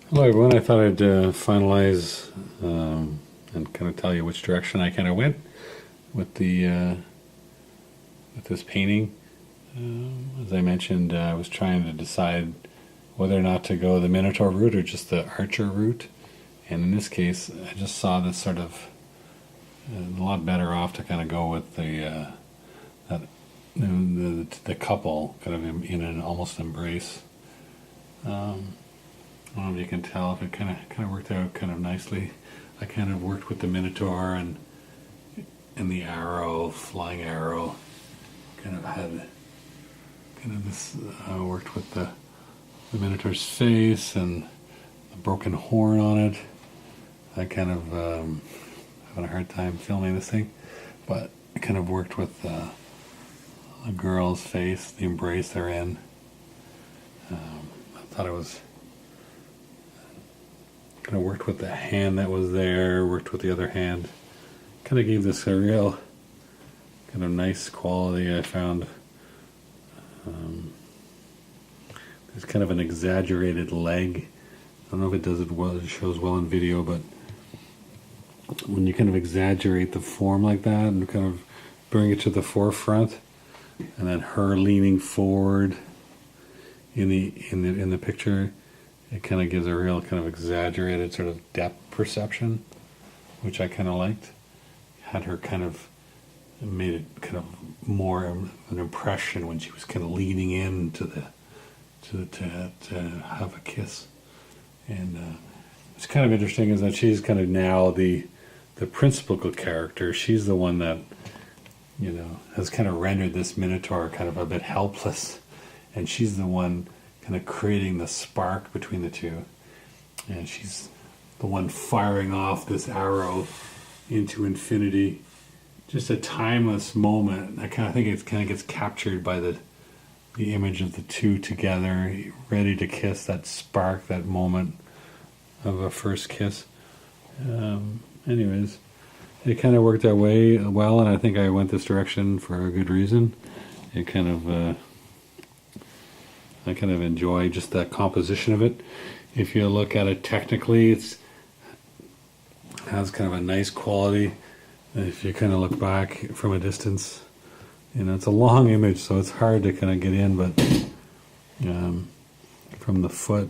Hello everyone, I thought I'd finalize and kind of tell you which direction I kind of went with with this painting. As I mentioned, I was trying to decide whether or not to go the Minotaur route or just the Archer route. And in this case, I just saw this sort of a lot better off to kind of go with that the couple kind of in an almost embrace. I don't know if you can tell if it kind of worked out kind of nicely. I kind of worked with the Minotaur and the arrow, flying arrow. Kind of had kind of this. Worked with the Minotaur's face and the broken horn on it. I kind of having a hard time filming this thing, but I kind of worked with a girl's face, the embrace they're in. I thought it was kind of worked with the hand that was there, worked with the other hand. Kind of gave this a real kind of nice quality, I found. There's kind of an exaggerated leg. I don't know if it does it well, it shows well in video, but when you kind of exaggerate the form like that and kind of bring it to the forefront, and then her leaning forward in the picture, it kind of gives a real kind of exaggerated sort of depth perception, which I kind of liked. Had her kind of made it kind of more of an impression when she was kind of leaning in to have a kiss. And it's kind of interesting is that she's kind of now the principal character. She's the one that has kind of rendered this Minotaur kind of a bit helpless, and she's the one kind of creating the spark between the two, and she's the one firing off this arrow into infinity. Just a timeless moment. I kind of think it kind of gets captured by the image of the two together, ready to kiss, that spark, that moment of a first kiss. Anyways, it kind of worked that way well, and I think I went this direction for a good reason. It kind of I kind of enjoy just that composition of it. If you look at it technically, it has kind of a nice quality. If you kind of look back from a distance, it's a long image, so it's hard to kind of get in, but from the foot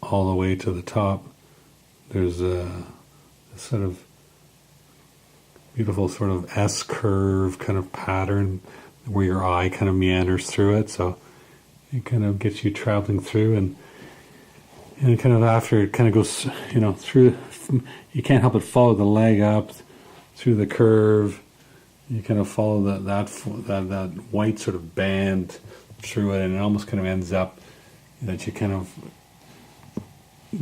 all the way to the top, there's a sort of beautiful sort of S curve kind of pattern where your eye kind of meanders through it, so it kind of gets you traveling through, and kind of after it kind of goes through, you can't help but follow the leg up through the curve. You kind of follow that white sort of band through it, and it almost kind of ends up that you kind of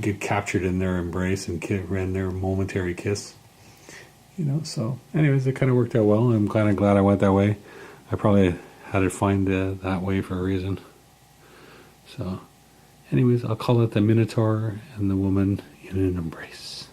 get captured in their embrace and in their momentary kiss. So anyways, it kind of worked out well. I'm kind of glad I went that way. I probably had to find that way for a reason. So anyways, I'll call it the Minotaur and the woman in an embrace.